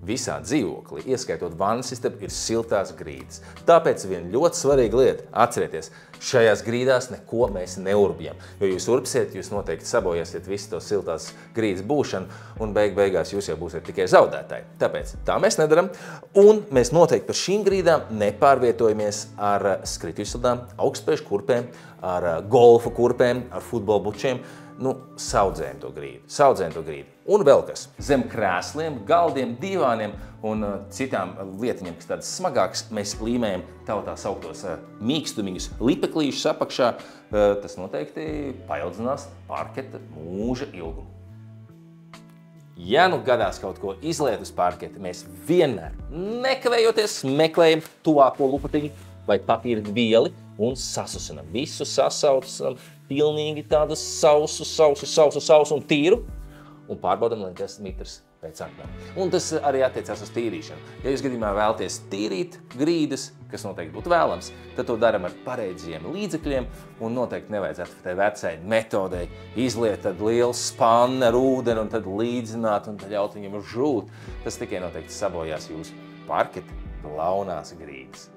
visā dzīvoklī, ieskaitot vanasistabu, ir siltās grīdas. Tāpēc viena ļoti svarīga lieta – atcerieties, šajās grīdās neko mēs neurbjam. Jo jūs urbsiet, jūs noteikti sabojāsiet visu to siltās grīdas būšanu, un beigās jūs jau būsiet tikai zaudētāji. Tāpēc tā mēs nedaram, un mēs noteikti par šīm grīdām nepārvietojamies ar skritvisildām, augstspēju kurpēm, ar golfa kurpēm, ar futbola bučiem. Saudzējam to grīdu. Un vēl kas. Zem krēsliem, galdiem, divāniem un citām lietiņiem, kas tādas smagākas, mēs līmējam tautā sauktos mīkstumiņus lipeklīšus apakšā. Tas noteikti paildzinās parketa mūža ilgumu. Ja gadās kaut ko izliet uz parketa, mēs vienmēr nekavējoties meklējam tuvāko lupatiņu vai papīra vieli un sasusinam. Visu sasaucam, pilnīgi tādu sausu un tīru, un pārbaudam, lai tas mitrs pēc aknām. Un tas arī attiecās uz tīrīšanu. Ja jūs gadījumā vēlaties tīrīt grīdas, kas noteikti būtu vēlams, tad to daram ar pareiziem līdzekļiem, un noteikti nevajadzētu tai vecai metodei izliet tad lielu spannu ar ūdeni un tad līdzināt un tad ļaut viņam žūt. Tas tikai noteikti sabojās jūsu parketa blaunās grīdas.